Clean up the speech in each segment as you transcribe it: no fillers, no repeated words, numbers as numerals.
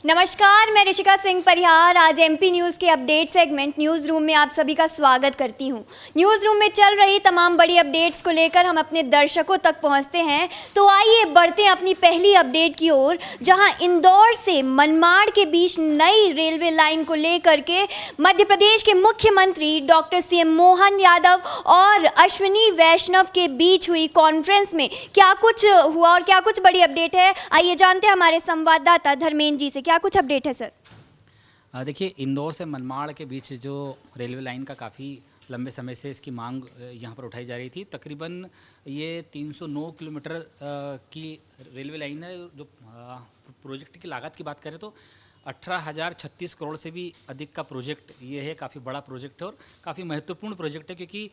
नमस्कार, मैं ऋषिका सिंह परिहार आज एमपी न्यूज़ के अपडेट सेगमेंट न्यूज़ रूम में आप सभी का स्वागत करती हूं। न्यूज़ रूम में चल रही तमाम बड़ी अपडेट्स को लेकर हम अपने दर्शकों तक पहुंचते हैं। तो आइए बढ़ते हैं अपनी पहली अपडेट की ओर, जहां इंदौर से मनमाड़ के बीच नई रेलवे लाइन को लेकर के मध्य प्रदेश के मुख्यमंत्री डॉक्टर सीएम मोहन यादव और अश्विनी वैष्णव के बीच हुई कॉन्फ्रेंस में क्या कुछ हुआ और क्या कुछ बड़ी अपडेट है, आइए जानते हैं हमारे संवाददाता धर्मेंद्र जी से। क्या कुछ अपडेट है सर? देखिए, इंदौर से मनमाड़ के बीच जो रेलवे लाइन का काफ़ी लंबे समय से इसकी मांग यहाँ पर उठाई जा रही थी। तकरीबन ये 309 किलोमीटर की रेलवे लाइन है। जो प्रोजेक्ट की लागत की बात करें तो 18,036 करोड़ से भी अधिक का प्रोजेक्ट ये है। काफ़ी बड़ा प्रोजेक्ट है और काफ़ी महत्वपूर्ण प्रोजेक्ट है, क्योंकि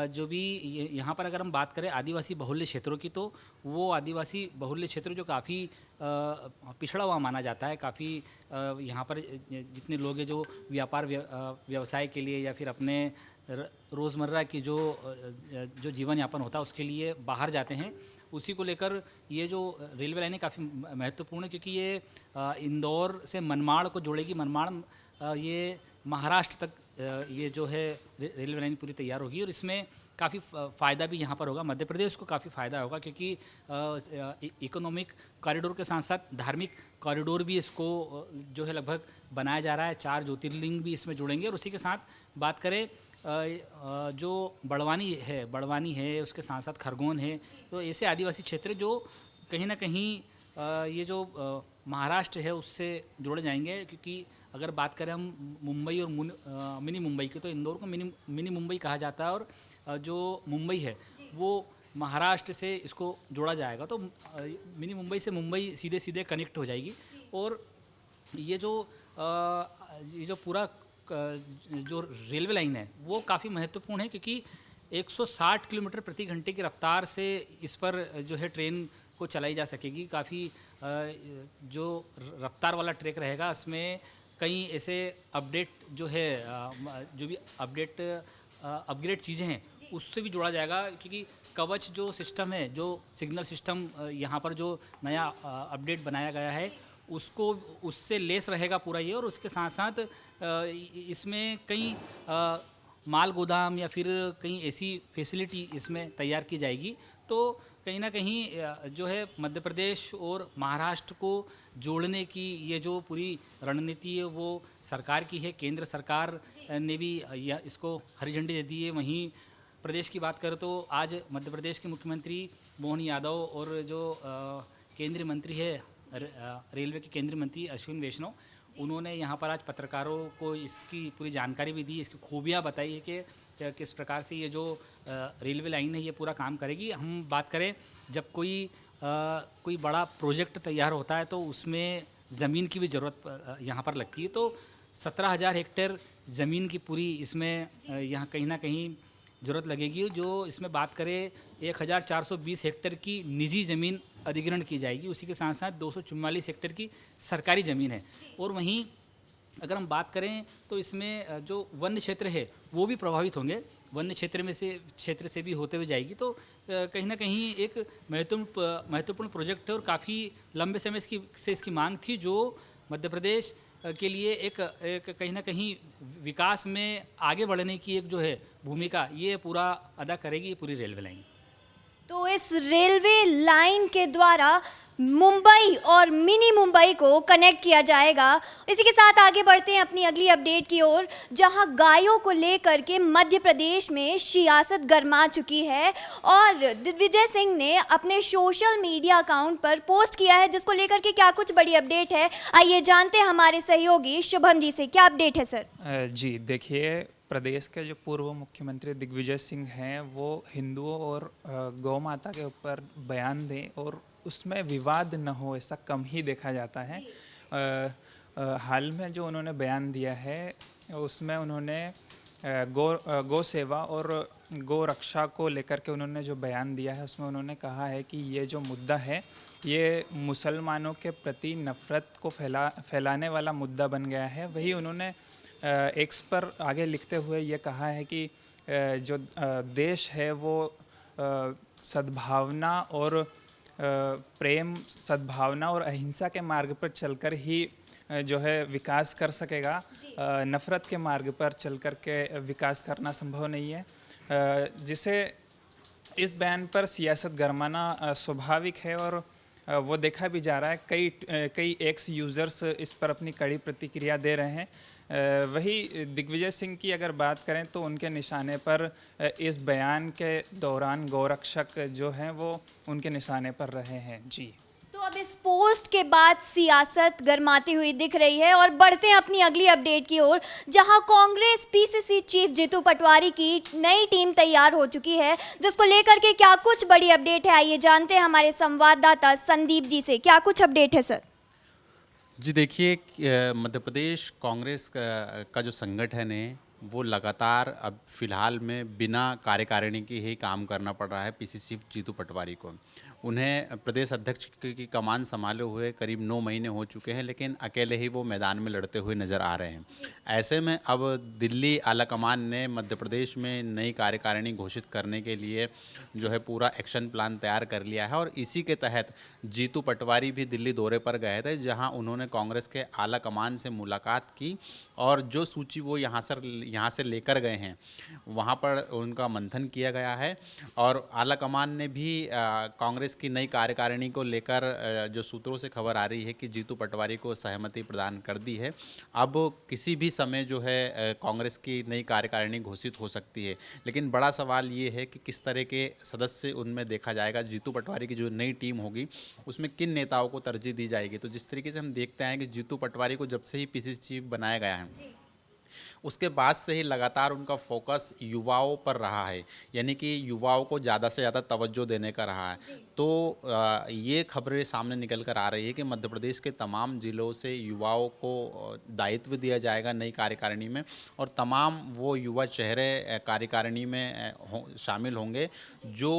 जो भी यहाँ पर अगर हम बात करें आदिवासी बहुल्य क्षेत्रों की, तो वो आदिवासी बहुल्य क्षेत्र जो काफ़ी पिछड़ा हुआ माना जाता है। काफ़ी यहाँ पर जितने लोग हैं जो व्यापार व्यवसाय के लिए या फिर अपने रोज़मर्रा की जो जीवन यापन होता है उसके लिए बाहर जाते हैं, उसी को लेकर ये जो रेलवे लाइनें काफ़ी महत्वपूर्ण है, क्योंकि ये इंदौर से मनमाड़ को जोड़ेगी। मनमाड़ ये महाराष्ट्र तक ये जो है रेलवे लाइन पूरी तैयार होगी और इसमें काफ़ी फ़ायदा भी यहाँ पर होगा। मध्य प्रदेश को काफ़ी फ़ायदा होगा, क्योंकि इकोनॉमिक कॉरिडोर के साथ साथ धार्मिक कॉरिडोर भी इसको जो है लगभग बनाया जा रहा है। 4 ज्योतिर्लिंग भी इसमें जुड़ेंगे। और उसी के साथ बात करें जो बड़वानी है, उसके साथ साथ खरगोन है, तो ऐसे आदिवासी क्षेत्र जो कहीं ना कहीं ये जो महाराष्ट्र है उससे जोड़े जाएंगे। क्योंकि अगर बात करें हम मुंबई और मिनी मुंबई की, तो इंदौर को मिनी मुंबई कहा जाता है और जो मुंबई है वो महाराष्ट्र से इसको जोड़ा जाएगा। तो मिनी मुंबई से मुंबई सीधे सीधे कनेक्ट हो जाएगी। और ये जो पूरा जो रेलवे लाइन है वो काफ़ी महत्वपूर्ण है, क्योंकि 160 किलोमीटर प्रति घंटे की रफ्तार से इस पर जो है ट्रेन को चलाई जा सकेगी। काफ़ी जो रफ्तार वाला ट्रैक रहेगा, उसमें कई ऐसे अपडेट जो है जो भी अपग्रेड चीज़ें हैं उससे भी जोड़ा जाएगा। क्योंकि कवच जो सिस्टम है, जो सिग्नल सिस्टम यहाँ पर जो नया अपडेट बनाया गया है उससे लेस रहेगा पूरा ये। और उसके साथ साथ इसमें कई माल गोदाम या फिर कहीं ऐसी फैसिलिटी इसमें तैयार की जाएगी। तो कहीं ना कहीं जो है मध्य प्रदेश और महाराष्ट्र को जोड़ने की ये जो पूरी रणनीति है वो सरकार की है। केंद्र सरकार ने भी इसको हरी झंडी दे दी है। वहीं प्रदेश की बात करें तो आज मध्य प्रदेश के मुख्यमंत्री मोहन यादव और जो केंद्रीय मंत्री है रेलवे के केंद्रीय मंत्री अश्विनी वैष्णव, उन्होंने यहाँ पर आज पत्रकारों को इसकी पूरी जानकारी भी दी, इसकी खूबियाँ बताई है कि किस प्रकार से ये जो रेलवे लाइन है ये पूरा काम करेगी। हम बात करें जब कोई बड़ा प्रोजेक्ट तैयार होता है तो उसमें ज़मीन की भी ज़रूरत यहाँ पर लगती है। तो 17,000 हेक्टेयर ज़मीन की पूरी इसमें यहाँ कहीं ना कहीं ज़रूरत लगेगी। जो इसमें बात करें 1,420 हेक्टेयर की निजी ज़मीन अधिग्रहण की जाएगी। उसी के साथ साथ 244 हेक्टेयर की सरकारी ज़मीन है। और वहीं अगर हम बात करें तो इसमें जो वन्य क्षेत्र है वो भी प्रभावित होंगे। वन्य क्षेत्र से भी होते हुए जाएगी। तो कहीं ना कहीं एक महत्वपूर्ण प्रोजेक्ट है और काफ़ी लंबे समय से इसकी मांग थी, जो मध्य प्रदेश के लिए एक कहीं ना कहीं विकास में आगे बढ़ने की एक जो है भूमिका ये पूरा अदा करेगी ये पूरी रेलवे लाइन। तो इस रेलवे लाइन के द्वारा मुंबई और मिनी मुंबई को कनेक्ट किया जाएगा। इसी के साथ आगे बढ़ते हैं अपनी अगली अपडेट की ओर, जहां गायों को लेकर के मध्य प्रदेश में सियासत गरमा चुकी है और दिग्विजय सिंह ने अपने सोशल मीडिया अकाउंट पर पोस्ट किया है, जिसको लेकर के क्या कुछ बड़ी अपडेट है, आइए जानते हैं हमारे सहयोगी शुभम जी से। क्या अपडेट है सर? जी देखिए, प्रदेश के जो पूर्व मुख्यमंत्री दिग्विजय सिंह हैं वो हिंदुओं और गौ माता के ऊपर बयान दें और उसमें विवाद न हो ऐसा कम ही देखा जाता है। हाल में जो उन्होंने बयान दिया है उसमें उन्होंने गौ सेवा और गौ रक्षा को लेकर के उन्होंने जो बयान दिया है उसमें उन्होंने कहा है कि ये जो मुद्दा है ये मुसलमानों के प्रति नफ़रत को फैलाने वाला मुद्दा बन गया है। वही उन्होंने एक्स पर आगे लिखते हुए ये कहा है कि जो देश है वो सद्भावना और प्रेम, सद्भावना और अहिंसा के मार्ग पर चलकर ही जो है विकास कर सकेगा। नफ़रत के मार्ग पर चल कर के विकास करना संभव नहीं है, जिसे इस बयान पर सियासत गरमाना स्वाभाविक है और वो देखा भी जा रहा है। कई एक्स यूज़र्स इस पर अपनी कड़ी प्रतिक्रिया दे रहे हैं। वही दिग्विजय सिंह की अगर बात करें तो उनके निशाने पर इस बयान के दौरान गौरक्षक जो हैं वो उनके निशाने पर रहे हैं। जी, तो अब इस पोस्ट के बाद सियासत गरमाती हुई दिख रही है और बढ़ते हैं अपनी अगली अपडेट की ओर, जहां कांग्रेस पीसीसी चीफ जीतू पटवारी की नई टीम तैयार हो चुकी है, जिसको लेकर के क्या कुछ बड़ी अपडेट है, आइए जानते हैं हमारे संवाददाता संदीप जी से। क्या कुछ अपडेट है सर? जी देखिए, मध्य प्रदेश कांग्रेस का जो संगठन है वो लगातार अब फिलहाल में बिना कार्यकारिणी के ही काम करना पड़ रहा है पीसीसी जीतू पटवारी को। उन्हें प्रदेश अध्यक्ष की कमान संभाले हुए करीब 9 महीने हो चुके हैं, लेकिन अकेले ही वो मैदान में लड़ते हुए नज़र आ रहे हैं। ऐसे में अब दिल्ली आलाकमान ने मध्य प्रदेश में नई कार्यकारिणी घोषित करने के लिए जो है पूरा एक्शन प्लान तैयार कर लिया है और इसी के तहत जीतू पटवारी भी दिल्ली दौरे पर गए थे, जहां उन्होंने कांग्रेस के आलाकमान से मुलाकात की और जो सूची वो यहाँ से लेकर गए हैं वहाँ पर उनका मंथन किया गया है। और आलाकमान ने भी कांग्रेस की नई कार्यकारिणी को लेकर जो सूत्रों से खबर आ रही है कि जीतू पटवारी को सहमति प्रदान कर दी है। अब किसी भी समय जो है कांग्रेस की नई कार्यकारिणी घोषित हो सकती है, लेकिन बड़ा सवाल ये है कि किस तरह के सदस्य उनमें देखा जाएगा। जीतू पटवारी की जो नई टीम होगी उसमें किन नेताओं को तरजीह दी जाएगी। तो जिस तरीके से हम देखते हैं कि जीतू पटवारी को जब से ही पीसीसी चीफ बनाया गया है उसके बाद से ही लगातार उनका फोकस युवाओं पर रहा है, यानी कि युवाओं को ज़्यादा से ज़्यादा तवज्जो देने का रहा है। तो ये खबरें सामने निकल कर आ रही है कि मध्य प्रदेश के तमाम ज़िलों से युवाओं को दायित्व दिया जाएगा नई कार्यकारिणी में और तमाम वो युवा चेहरे कार्यकारिणी में शामिल होंगे जो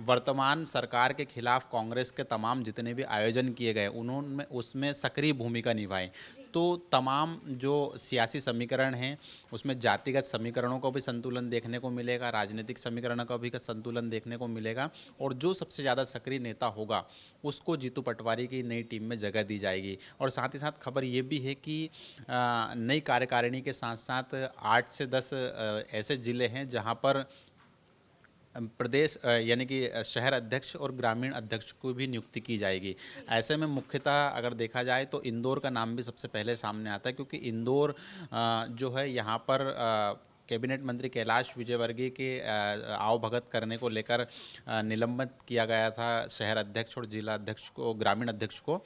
वर्तमान सरकार के खिलाफ कांग्रेस के तमाम जितने भी आयोजन किए गए उन्होंने उसमें सक्रिय भूमिका निभाई। तो तमाम जो सियासी समीकरण हैं उसमें जातिगत समीकरणों का भी संतुलन देखने को मिलेगा, राजनीतिक समीकरणों का भी संतुलन देखने को मिलेगा और जो सबसे ज़्यादा सक्रिय नेता होगा उसको जीतू पटवारी की नई टीम में जगह दी जाएगी। और साथ ही साथ खबर ये भी है कि नई कार्यकारिणी के साथ साथ 8 से 10 ऐसे ज़िले हैं जहाँ पर प्रदेश यानी कि शहर अध्यक्ष और ग्रामीण अध्यक्ष को भी नियुक्ति की जाएगी। ऐसे में मुख्यतः अगर देखा जाए तो इंदौर का नाम भी सबसे पहले सामने आता है, क्योंकि इंदौर जो है यहाँ पर कैबिनेट मंत्री कैलाश विजयवर्गीय के आवभगत करने को लेकर निलंबित किया गया था शहर अध्यक्ष और जिला अध्यक्ष को, ग्रामीण अध्यक्ष को।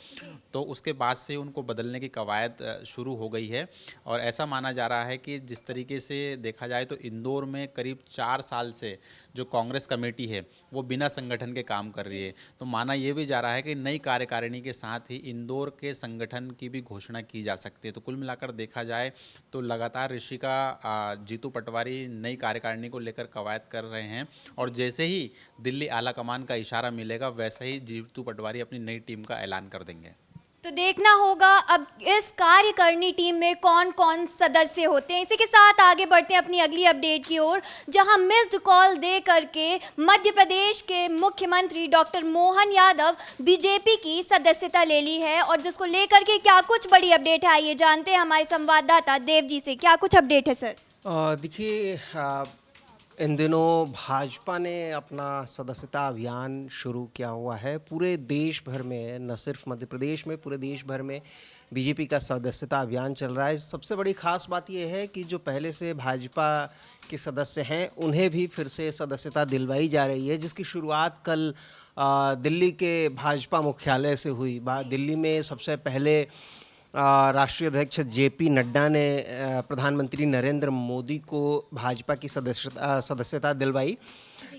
तो उसके बाद से उनको बदलने की कवायद शुरू हो गई है और ऐसा माना जा रहा है कि जिस तरीके से देखा जाए तो इंदौर में करीब 4 साल से जो कांग्रेस कमेटी है वो बिना संगठन के काम कर रही है। तो माना ये भी जा रहा है कि नई कार्यकारिणी के साथ ही इंदौर के संगठन की भी घोषणा की जा सकती है। तो कुल मिलाकर देखा जाए तो लगातार ऋषिका जीतू पटवारी नई कार्यकारिणी को लेकर कवायद कर रहे हैं और जैसे ही दिल्ली आलाकमान का इशारा मिलेगा वैसे ही जीतू पटवारी अपनी नई टीम का ऐलान कर देंगे। तो देखना होगा अब इस कार्यकारिणी टीम में कौन कौन सदस्य होते हैं। इसी के साथ आगे बढ़ते हैं अपनी अगली अपडेट की ओर, जहां मिस्ड कॉल दे करके मध्य प्रदेश के मुख्यमंत्री डॉक्टर मोहन यादव बीजेपी की सदस्यता ले ली है और जिसको लेकर के क्या कुछ बड़ी अपडेट है, आइए जानते हैं हमारे संवाददाता देव जी से। क्या कुछ अपडेट है सर? देखिए, इन दिनों भाजपा ने अपना सदस्यता अभियान शुरू किया हुआ है। पूरे देश भर में, न सिर्फ मध्य प्रदेश में, पूरे देश भर में बीजेपी का सदस्यता अभियान चल रहा है। सबसे बड़ी खास बात यह है कि जो पहले से भाजपा के सदस्य हैं उन्हें भी फिर से सदस्यता दिलवाई जा रही है, जिसकी शुरुआत कल दिल्ली के भाजपा मुख्यालय से हुई। दिल्ली में सबसे पहले राष्ट्रीय अध्यक्ष जेपी नड्डा ने प्रधानमंत्री नरेंद्र मोदी को भाजपा की सदस्यता दिलवाई,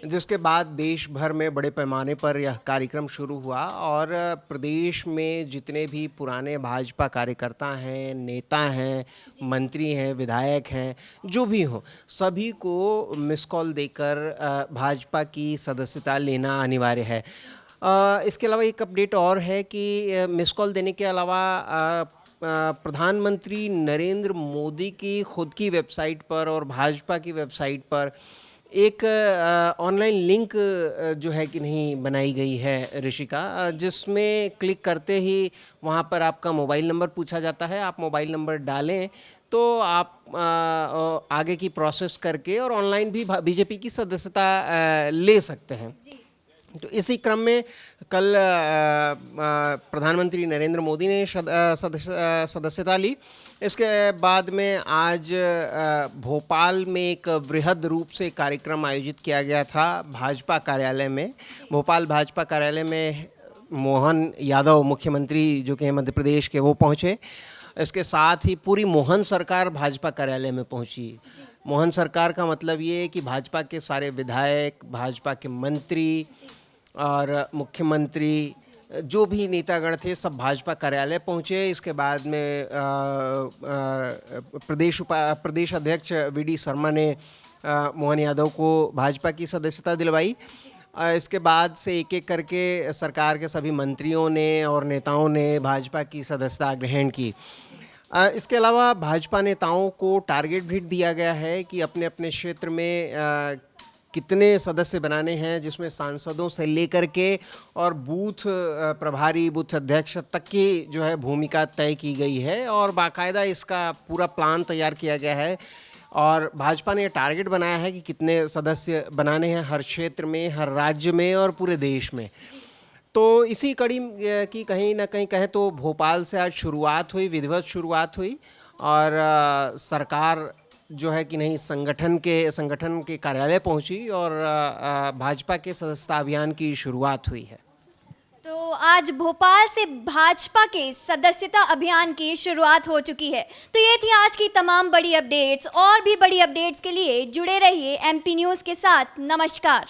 जिसके बाद देश भर में बड़े पैमाने पर यह कार्यक्रम शुरू हुआ और प्रदेश में जितने भी पुराने भाजपा कार्यकर्ता हैं, नेता हैं, मंत्री हैं, विधायक हैं, जो भी हों, सभी को मिस कॉल देकर भाजपा की सदस्यता लेना अनिवार्य है। इसके अलावा एक अपडेट और है कि मिस कॉल देने के अलावा प्रधानमंत्री नरेंद्र मोदी की खुद की वेबसाइट पर और भाजपा की वेबसाइट पर एक ऑनलाइन लिंक जो है कि नहीं बनाई गई है ऋषिका, जिसमें क्लिक करते ही वहाँ पर आपका मोबाइल नंबर पूछा जाता है। आप मोबाइल नंबर डालें तो आप आगे की प्रोसेस करके और ऑनलाइन भी बीजेपी की सदस्यता ले सकते हैं। तो इसी क्रम में कल प्रधानमंत्री नरेंद्र मोदी ने सदस्यता ली। इसके बाद में आज भोपाल में एक बृहद रूप से कार्यक्रम आयोजित किया गया था भाजपा कार्यालय में। भोपाल भाजपा कार्यालय में मोहन यादव मुख्यमंत्री जो कि हैं मध्य प्रदेश के, वो पहुँचे। इसके साथ ही पूरी मोहन सरकार भाजपा कार्यालय में पहुँची। मोहन सरकार का मतलब ये है कि भाजपा के सारे विधायक, भाजपा के मंत्री और मुख्यमंत्री जो भी नेतागण थे सब भाजपा कार्यालय पहुँचे। इसके बाद में प्रदेश अध्यक्ष वीडी शर्मा ने मोहन यादव को भाजपा की सदस्यता दिलवाई। इसके बाद से एक एक करके सरकार के सभी मंत्रियों ने और नेताओं ने भाजपा की सदस्यता ग्रहण की। इसके अलावा भाजपा नेताओं को टारगेट भी दिया गया है कि अपने अपने क्षेत्र में कितने सदस्य बनाने हैं, जिसमें सांसदों से लेकर के और बूथ प्रभारी, बूथ अध्यक्ष तक की जो है भूमिका तय की गई है और बाकायदा इसका पूरा प्लान तैयार किया गया है। और भाजपा ने टारगेट बनाया है कि कितने सदस्य बनाने हैं हर क्षेत्र में, हर राज्य में और पूरे देश में। तो इसी कड़ी की कहीं ना कहीं कहें तो भोपाल से आज शुरुआत हुई, विधिवत शुरुआत हुई और सरकार जो है कि नहीं संगठन के कार्यालय पहुंची और भाजपा के सदस्यता अभियान की शुरुआत हुई है। तो आज भोपाल से भाजपा के सदस्यता अभियान की शुरुआत हो चुकी है। तो ये थी आज की तमाम बड़ी अपडेट्स। और भी बड़ी अपडेट्स के लिए जुड़े रहिए एमपी न्यूज़ के साथ। नमस्कार।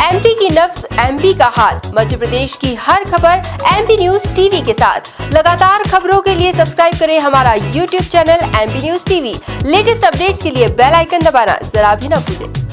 एमपी की नब्ज, एमपी का हाल, मध्य प्रदेश की हर खबर एमपी न्यूज़ टीवी के साथ। लगातार खबरों के लिए सब्सक्राइब करें हमारा YouTube channel MP news TV. Latest updates के लिए बेल आइकन दबाना जरा भी न भूलें।